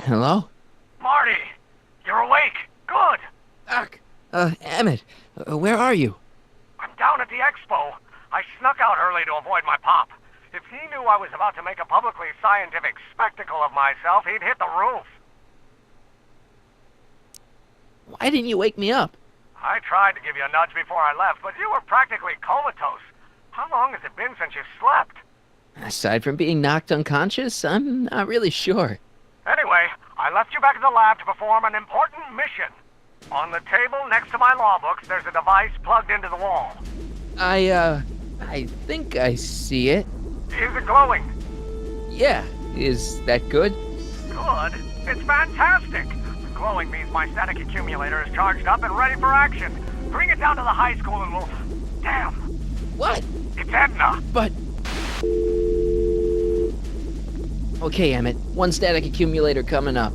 Hello? Marty! You're awake! Good! Doc! Emmett, where are you? I'm down at the expo. I snuck out early to avoid my pop. If he knew I was about to make a publicly scientific spectacle of myself, he'd hit the roof. Why didn't you wake me up? I tried to give you a nudge before I left, but you were practically comatose. How long has it been since you slept? Aside from being knocked unconscious, I'm not really sure. Anyway, I left you back at the lab to perform an important mission. On the table next to my law books, there's a device plugged into the wall. I think I see it. Is it glowing? Yeah, is that good? Good? It's fantastic! Glowing means my static accumulator is charged up and ready for action. Bring it down to the high school and we'll... Damn! What? It's Edna! But... Okay, Emmett. One static accumulator coming up.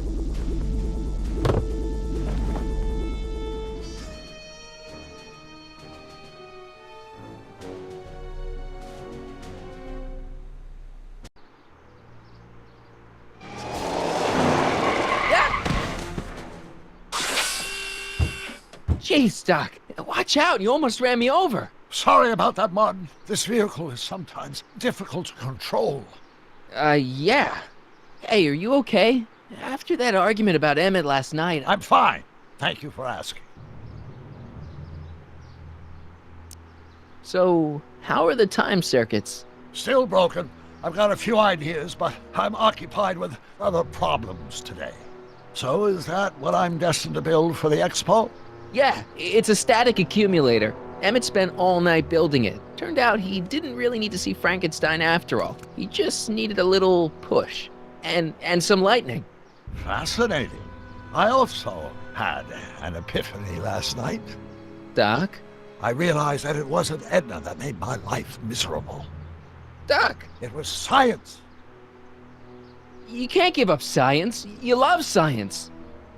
Jeez, Doc. Watch out. You almost ran me over. Sorry about that, Martin. This vehicle is sometimes difficult to control. Yeah. Hey, are you okay? After that argument about Emmett last night... I'm fine. Thank you for asking. So, how are the time circuits? Still broken. I've got a few ideas, but I'm occupied with other problems today. So is that what I'm destined to build for the expo? Yeah, it's a static accumulator. Emmett spent all night building it. Turned out he didn't really need to see Frankenstein after all. He just needed a little push. And some lightning. Fascinating. I also had an epiphany last night. Doc? I realized that it wasn't Edna that made my life miserable. Doc! It was science. You can't give up science. You love science.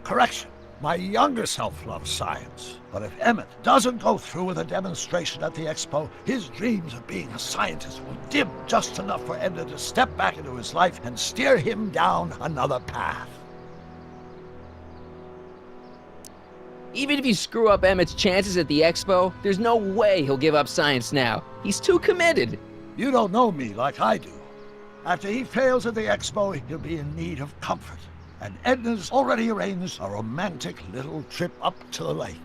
Correction. My younger self loves science. But if Emmett doesn't go through with a demonstration at the expo, his dreams of being a scientist will dim just enough for Edna to step back into his life and steer him down another path. Even if you screw up Emmett's chances at the expo, there's no way he'll give up science now. He's too committed. You don't know me like I do. After he fails at the expo, he'll be in need of comfort. And Edna's already arranged a romantic little trip up to the lake.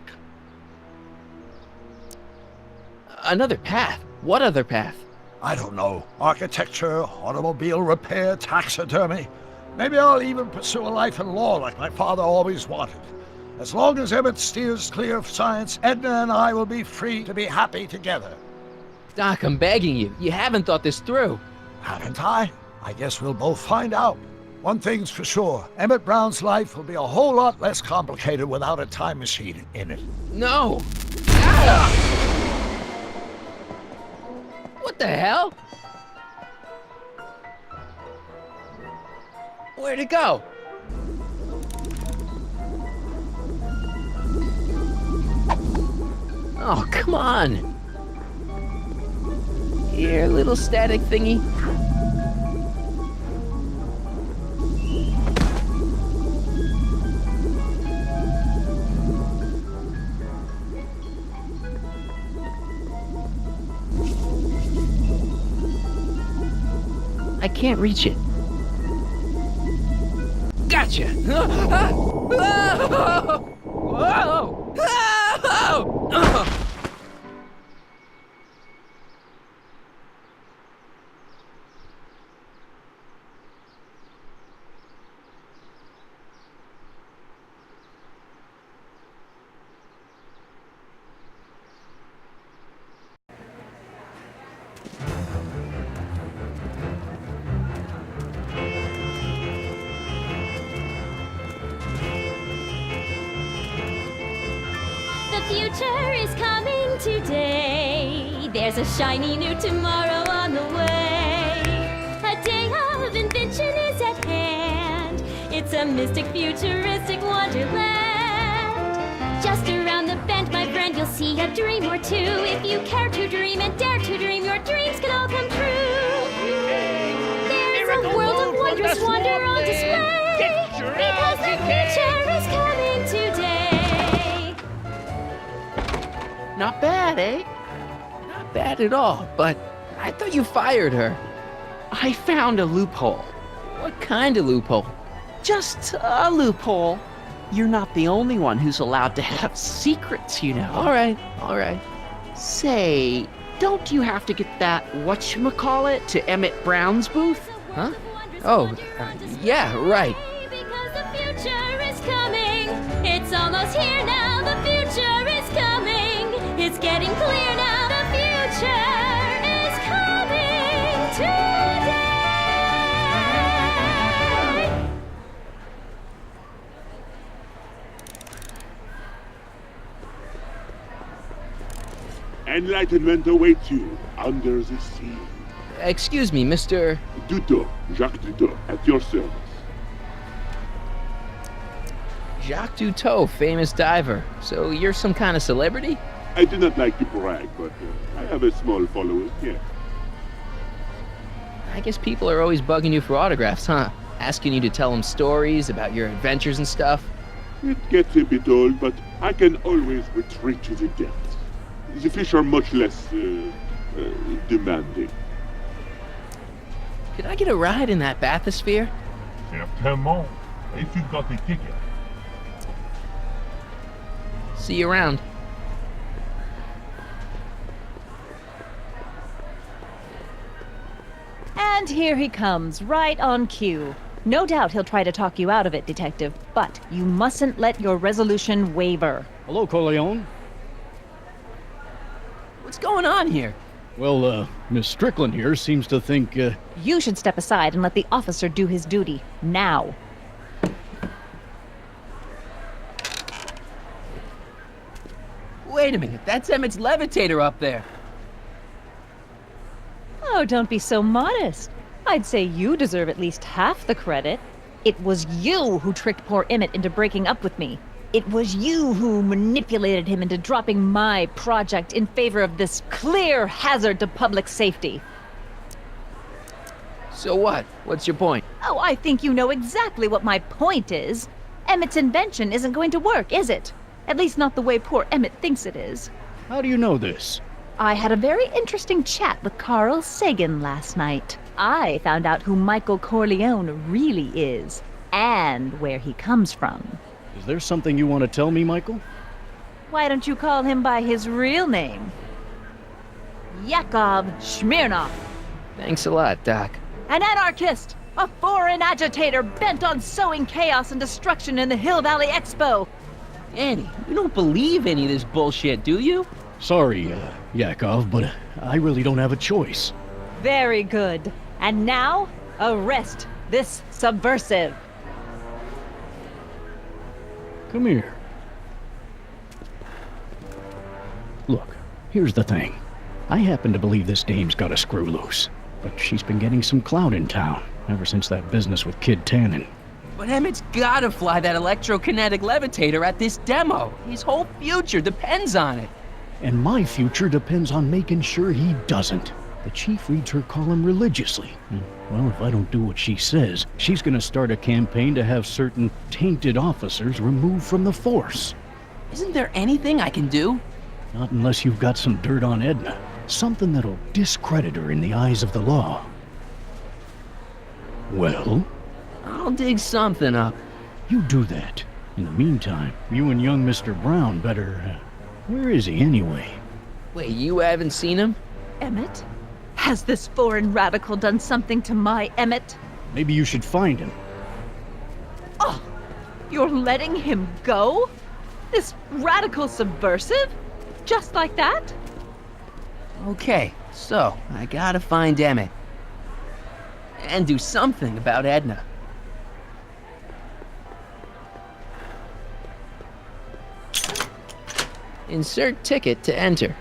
Another path? What other path? I don't know. Architecture, automobile repair, taxidermy. Maybe I'll even pursue a life in law like my father always wanted. As long as Emmett steers clear of science, Edna and I will be free to be happy together. Doc, I'm begging you. You haven't thought this through. Haven't I? I guess we'll both find out. One thing's for sure, Emmett Brown's life will be a whole lot less complicated without a time machine in it. No! Ah! What the hell? Where'd it go? Oh, come on! Here, little static thingy. I can't reach it. Gotcha! The future is coming today. There's a shiny new tomorrow on the way. A day of invention is at hand. It's a mystic, futuristic wonderland. Just around the bend, my friend, you'll see a dream or two. If you care to dream and dare to dream, your dreams can all come true. There's a world of wondrous wonder on display, because the future is coming today. Not bad, eh? Not bad at all, but I thought you fired her. I found a loophole. What kind of loophole? Just a loophole. You're not the only one who's allowed to have secrets, you know. All right. Say, don't you have to get that whatchamacallit to Emmett Brown's booth? Huh? Oh, yeah, right. Because the future is coming. It's almost here now. The future is coming. It's getting clear now. The future is coming today. Enlightenment awaits you under the sea. Excuse me, Mr. Duto, Jacques Duto, at your service. Jacques Duteau, famous diver. So you're some kind of celebrity? I do not like to brag, but I have a small following, yes. I guess people are always bugging you for autographs, huh? Asking you to tell them stories about your adventures and stuff. It gets a bit old, but I can always retreat to the depths. The fish are much less demanding. Could I get a ride in that bathysphere? Certainement, if you got a ticket. See you around. And here he comes, right on cue. No doubt he'll try to talk you out of it, Detective, but you mustn't let your resolution waver. Hello, Corleone. What's going on here? Well, Miss Strickland here seems to think, You should step aside and let the officer do his duty. Now. Wait a minute, that's Emmett's levitator up there. Oh, don't be so modest. I'd say you deserve at least half the credit. It was you who tricked poor Emmett into breaking up with me. It was you who manipulated him into dropping my project in favor of this clear hazard to public safety. So what? What's your point? Oh, I think you know exactly what my point is. Emmett's invention isn't going to work, is it? At least not the way poor Emmett thinks it is. how do you know this? I had a very interesting chat with Carl Sagan last night. I found out who Michael Corleone really is, and where he comes from. Is there something you want to tell me, Michael? Why don't you call him by his real name? Yakov Smirnov. Thanks a lot, Doc. An anarchist! A foreign agitator bent on sowing chaos and destruction in the Hill Valley Expo! Annie, you don't believe any of this bullshit, do you? Sorry, Yakov, but I really don't have a choice. Very good. And now, arrest this subversive. Come here. Look, here's the thing. I happen to believe this dame's got a screw loose, but she's been getting some clout in town ever since that business with Kid Tannen. But Emmett's gotta fly that electrokinetic levitator at this demo. His whole future depends on it. And my future depends on making sure he doesn't. The chief reads her column religiously. And, well, if I don't do what she says, she's gonna start a campaign to have certain tainted officers removed from the force. Isn't there anything I can do? Not unless you've got some dirt on Edna. Something that'll discredit her in the eyes of the law. Well? I'll dig something up. You do that. In the meantime, you and young Mr. Brown better... where is he anyway? Wait, you haven't seen him? Emmett? Has this foreign radical done something to my Emmett? Maybe you should find him. Oh, you're letting him go? This radical subversive? Just like that? Okay, so I gotta find Emmett. And do something about Edna. Insert ticket to enter.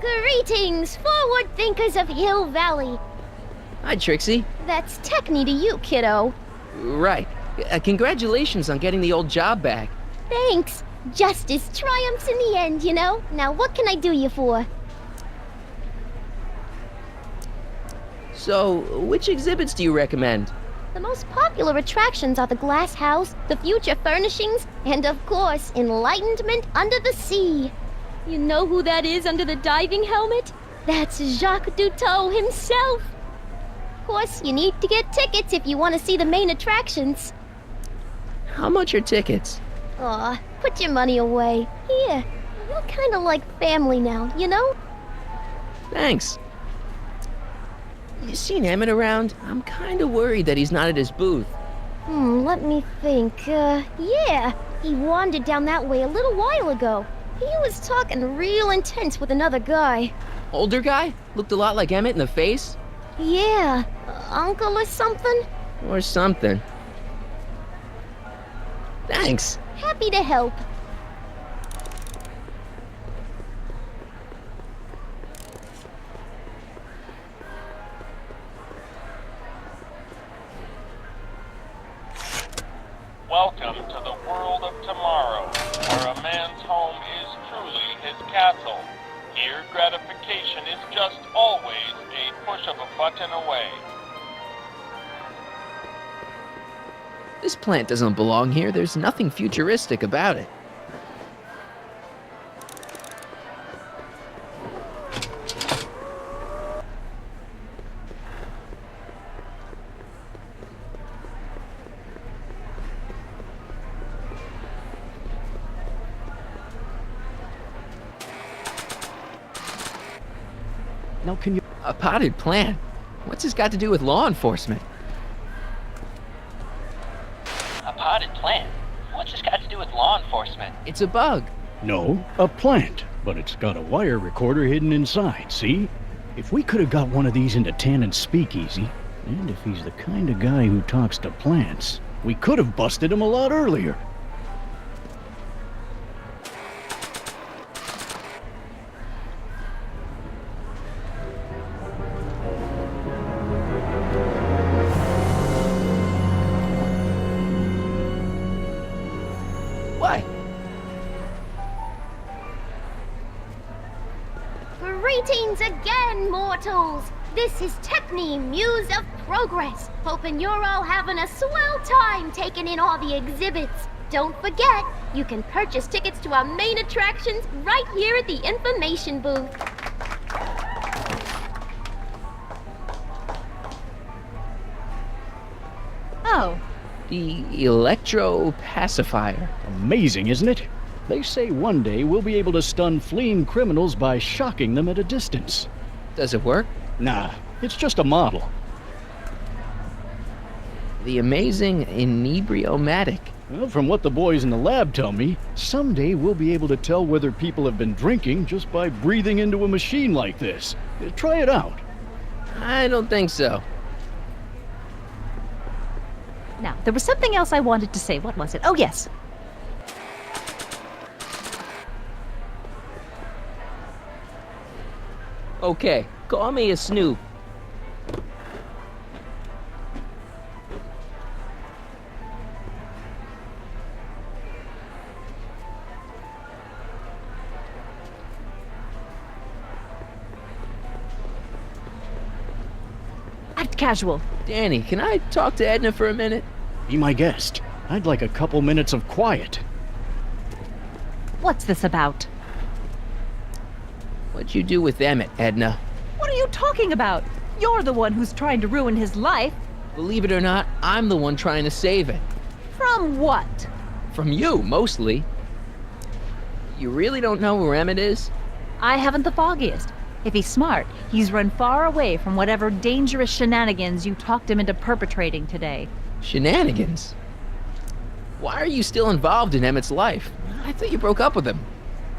Greetings, forward thinkers of Hill Valley. Hi, Trixie. That's Techni to you, kiddo. Right. Congratulations on getting the old job back. Thanks. Justice triumphs in the end, you know? Now what can I do you for? So, which exhibits do you recommend? The most popular attractions are the Glass House, the Future Furnishings, and of course, Enlightenment Under the Sea. You know who that is under the diving helmet? That's Jacques Cousteau himself. Of course, you need to get tickets if you want to see the main attractions. How much are tickets? Aw, put your money away. Here, you're kind of like family now, you know? Thanks. You seen Emmett around? I'm kind of worried that he's not at his booth. Let me think. Yeah, he wandered down that way a little while ago. He was talking real intense with another guy. Older guy? Looked a lot like Emmett in the face? Yeah, uncle or something? Or something. Thanks. Happy to help. Welcome to the world of tomorrow, where a man's home is truly his castle. Here, gratification is just always a push of a button away. This plant doesn't belong here. There's nothing futuristic about it. Now can you... A potted plant? What's this got to do with law enforcement? A potted plant? What's this got to do with law enforcement? It's a bug. No, a plant. But it's got a wire recorder hidden inside, see? If we could have got one of these into Tannen's speakeasy, and if he's the kind of guy who talks to plants, we could have busted him a lot earlier. Why? Greetings again, mortals! This is Techne, Muse of Progress. Hoping you're all having a swell time taking in all the exhibits. Don't forget, you can purchase tickets to our main attractions right here at the information booth. Oh, The electro pacifier. Amazing, isn't it? They say one day we'll be able to stun fleeing criminals by shocking them at a distance. Does it work? Nah, it's just a model. The amazing inebriomatic. Well, from what the boys in the lab tell me, someday we'll be able to tell whether people have been drinking just by breathing into a machine like this. Try it out. I don't think so. now, there was something else I wanted to say. What was it? Oh, yes. Okay, call me a snoop. Act casual. Danny, can I talk to Edna for a minute? Be my guest. I'd like a couple minutes of quiet. What's this about? What'd you do with Emmett, Edna? What are you talking about? You're the one who's trying to ruin his life. Believe it or not, I'm the one trying to save it. From what? From you, mostly. You really don't know where Emmett is? I haven't the foggiest. If he's smart, he's run far away from whatever dangerous shenanigans you talked him into perpetrating today. Shenanigans? Why are you still involved in Emmett's life? I thought you broke up with him.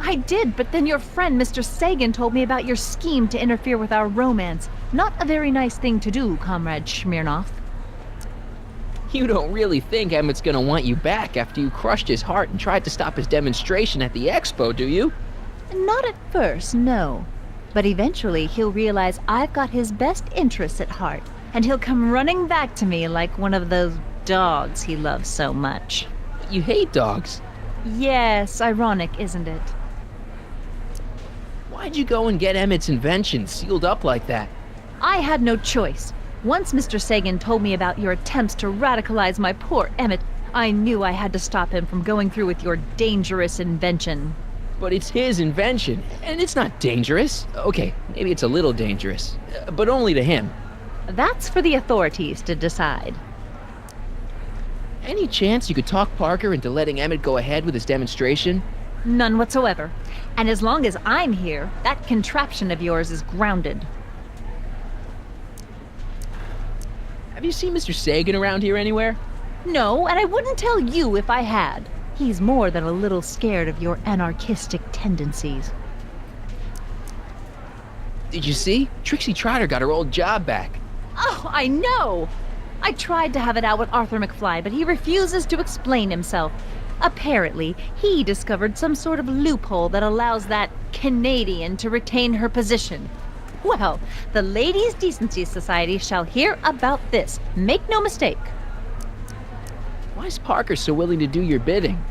I did, but then your friend Mr. Sagan told me about your scheme to interfere with our romance. Not a very nice thing to do, Comrade Smirnoff. You don't really think Emmett's gonna want you back after you crushed his heart and tried to stop his demonstration at the expo, do you? Not at first, no. But eventually he'll realize I've got his best interests at heart, and he'll come running back to me like one of those dogs he loves so much. You hate dogs. Yes, ironic, isn't it? Why'd you go and get Emmett's invention sealed up like that? I had no choice. Once Mr. Sagan told me about your attempts to radicalize my poor Emmett, I knew I had to stop him from going through with your dangerous invention. But it's his invention, and it's not dangerous. Okay, maybe it's a little dangerous, but only to him. That's for the authorities to decide. Any chance you could talk Parker into letting Emmett go ahead with his demonstration? None whatsoever. And as long as I'm here, that contraption of yours is grounded. Have you seen Mr. Sagan around here anywhere? No, and I wouldn't tell you if I had. He's more than a little scared of your anarchistic tendencies. Did you see? Trixie Trotter got her old job back. Oh, I know! I tried to have it out with Arthur McFly, but he refuses to explain himself. Apparently, he discovered some sort of loophole that allows that Canadian to retain her position. Well, the Ladies' Decency Society shall hear about this. Make no mistake. Why is Parker so willing to do your bidding?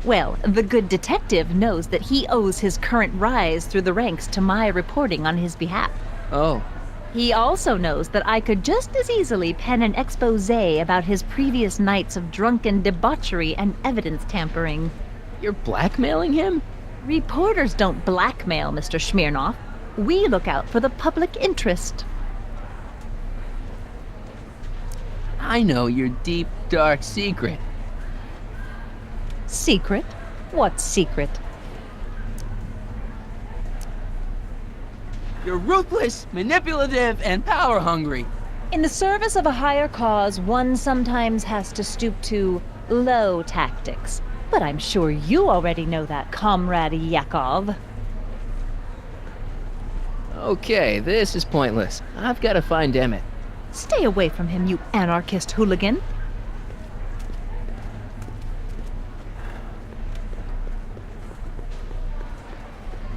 Well, the good detective knows that he owes his current rise through the ranks to my reporting on his behalf. Oh. He also knows that I could just as easily pen an exposé about his previous nights of drunken debauchery and evidence tampering. You're blackmailing him? Reporters don't blackmail, Mr. Smirnoff. We look out for the public interest. I know your deep, dark secret. Secret? What secret? You're ruthless, manipulative, and power-hungry. In the service of a higher cause, one sometimes has to stoop to low tactics. But I'm sure you already know that, Comrade Yakov. Okay, this is pointless. I've got to find Emmett. Stay away from him, you anarchist hooligan.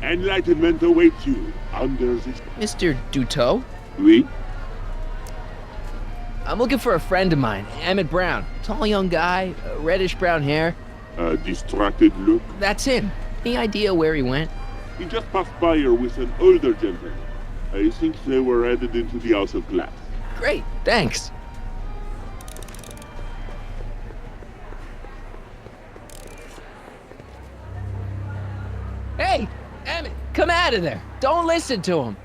Enlightenment awaits you under this... Mr. Duteau? Oui? I'm looking for a friend of mine, Emmett Brown. Tall young guy, reddish-brown hair. A distracted look. That's him. Any idea where he went? He just passed by here with an older gentleman. I think they were headed into the House of Glass. Great, thanks. Hey, Emmett, come out of there. Don't listen to him.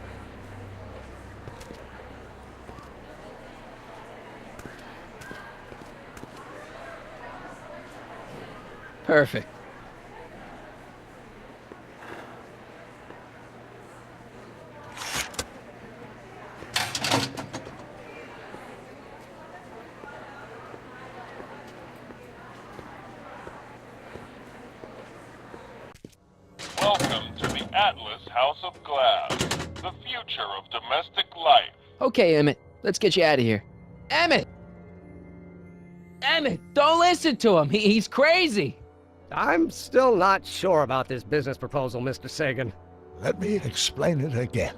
Perfect. Welcome to the Atlas House of Glass, the future of domestic life. Okay, Emmett, let's get you out of here. Emmett! Emmett, don't listen to him. He's crazy. I'm still not sure about this business proposal, Mr. Sagan. Let me explain it again.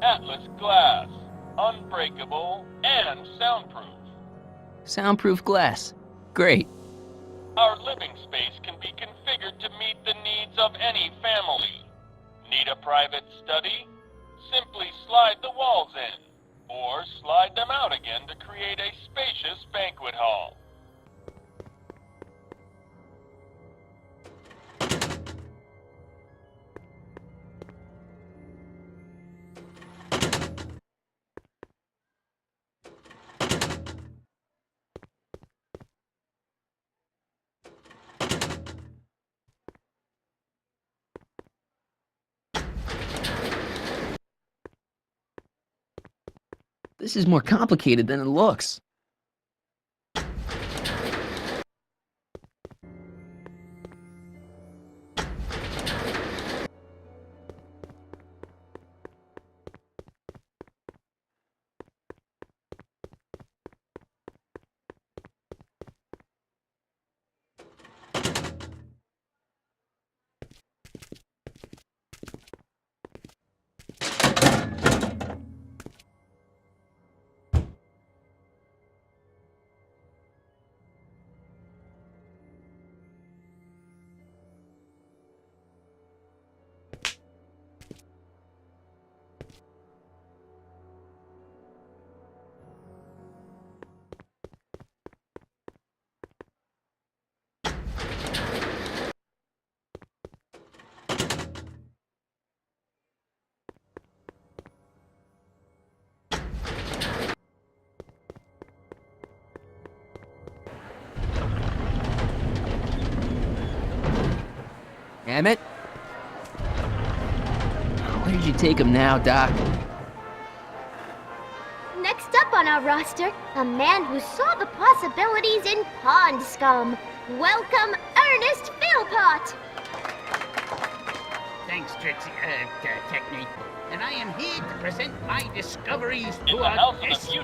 Atlas Glass, unbreakable and soundproof. Soundproof glass. Great. Our living space can be configured to meet the needs of any family. Need a private study? Simply slide the walls in, or slide them out again to create a spacious banquet hall. This is more complicated than it looks. Emmett? Where did you take him now, Doc? Next up on our roster, a man who saw the possibilities in pond scum. Welcome, Ernest Philpott! Thanks, Trixie, Technique. And I am here to present my discoveries In to the our House of the Future,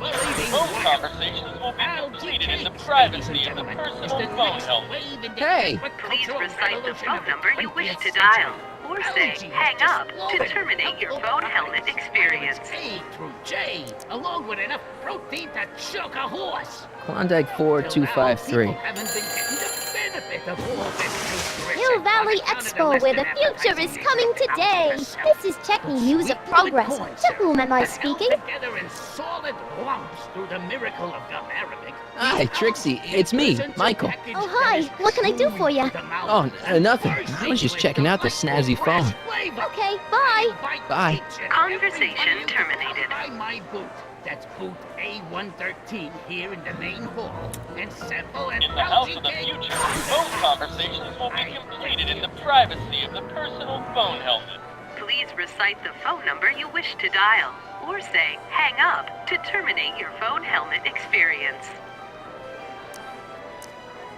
phone conversations will be completed in the privacy of the personal phone helmet. Hey! Please recite the phone number you wish to dial, or say hang up to terminate your phone helmet experience. A through J, along with enough protein to choke a horse. Klondike 4253. Haven't been getting the benefit of all this nutrition. Hill Valley Expo, where the future is coming today. This is checking news of progress. To whom am I speaking? Together in solid lumps through the miracle of gum Arabic. Hi, Trixie. It's me, Michael. Oh, hi. What can I do for you? Oh, nothing. I was just checking out the snazzy phone. Okay, bye. Bye. Conversation terminated. Buy my boot. That's boot A113 here in the main hall. And sample and In the House of the Future, phone conversations will be completed in the privacy of the personal phone helmet. Please recite the phone number you wish to dial, or say hang up to terminate your phone helmet experience.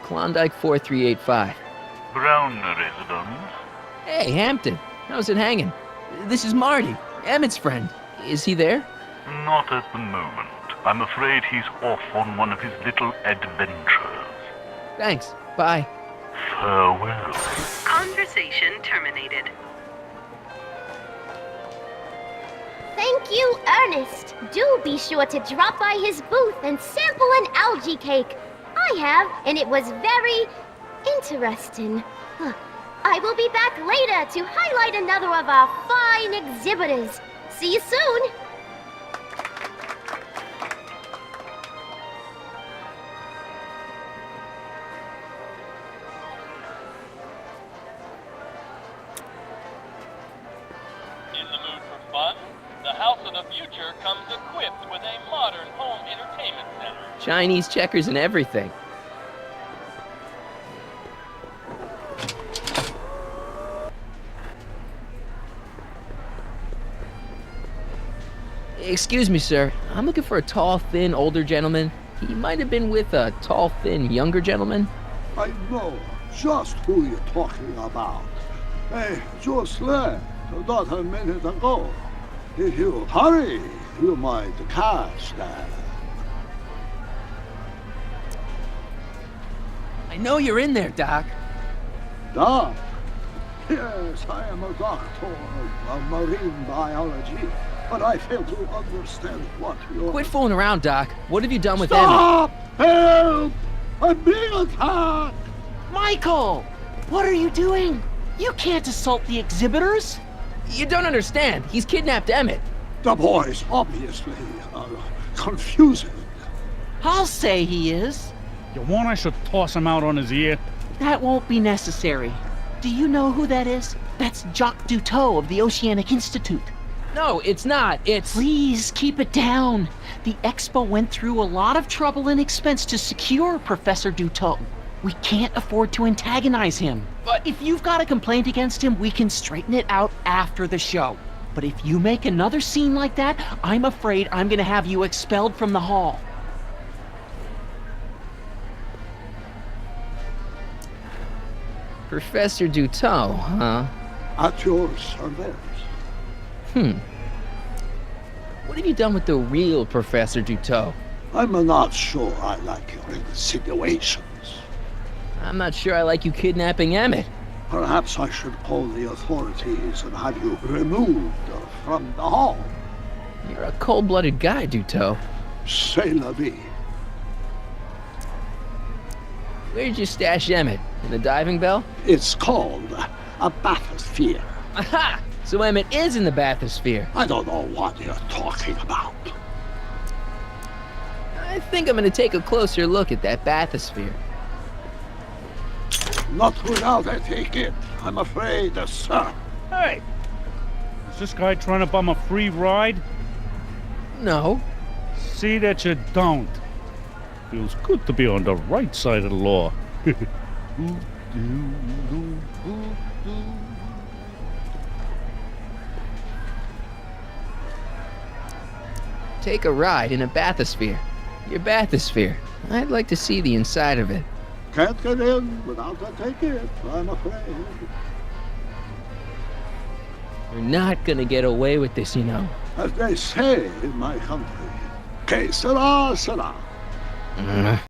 Klondike 4385. Brown residence. Hey, Hampton. How's it hanging? This is Marty, Emmett's friend. Is he there? Not at the moment. I'm afraid he's off on one of his little adventures. Thanks. Bye. Farewell. Conversation terminated. Thank you, Ernest. Do be sure to drop by his booth and sample an algae cake. I have, and it was very interesting. I will be back later to highlight another of our fine exhibitors. See you soon. In the mood for fun? The House of the Future comes equipped with a modern home entertainment center. Chinese checkers and everything. Excuse me, sir. I'm looking for a tall, thin, older gentleman. He might have been with a tall, thin, younger gentleman. I know just who you're talking about. Hey, just left, not a minute ago. If you hurry, you might catch that. I know you're in there, Doc. Doc? Yes, I am a doctor of marine biology, but I fail to understand what you're... Quit fooling around, Doc. What have you done with Stop! Help! I'm being attacked! Michael! What are you doing? You can't assault the exhibitors! You don't understand. He's kidnapped Emmett. The boy's obviously confusing. I'll say he is. You want I should toss him out on his ear? That won't be necessary. Do you know who that is? That's Jacques Duteau of the Oceanic Institute. No, it's not. It's... Please, keep it down. The Expo went through a lot of trouble and expense to secure Professor Duteau. We can't afford to antagonize him. But if you've got a complaint against him, we can straighten it out after the show. But if you make another scene like that, I'm afraid I'm gonna have you expelled from the hall. Professor Duteau, huh? At your service. What have you done with the real Professor Duteau? I'm not sure I like your insinuations. I'm not sure I like you kidnapping Emmett. Perhaps I should call the authorities and have you removed from the hall. You're a cold-blooded guy, Duteau. C'est la vie. Where'd you stash Emmett? In the diving bell? It's called a bathysphere. Aha! So Emmett is in the bathysphere. I don't know what you're talking about. I think I'm gonna take a closer look at that bathysphere. Not without a ticket, I'm afraid, sir. Hey! Is this guy trying to bum a free ride? No. See that you don't. Feels good to be on the right side of the law. Take a ride in a bathysphere. Your bathysphere. I'd like to see the inside of it. Can't get in without a ticket, I'm afraid. You're not gonna get away with this, you know. As they say in my country, que sera, sera.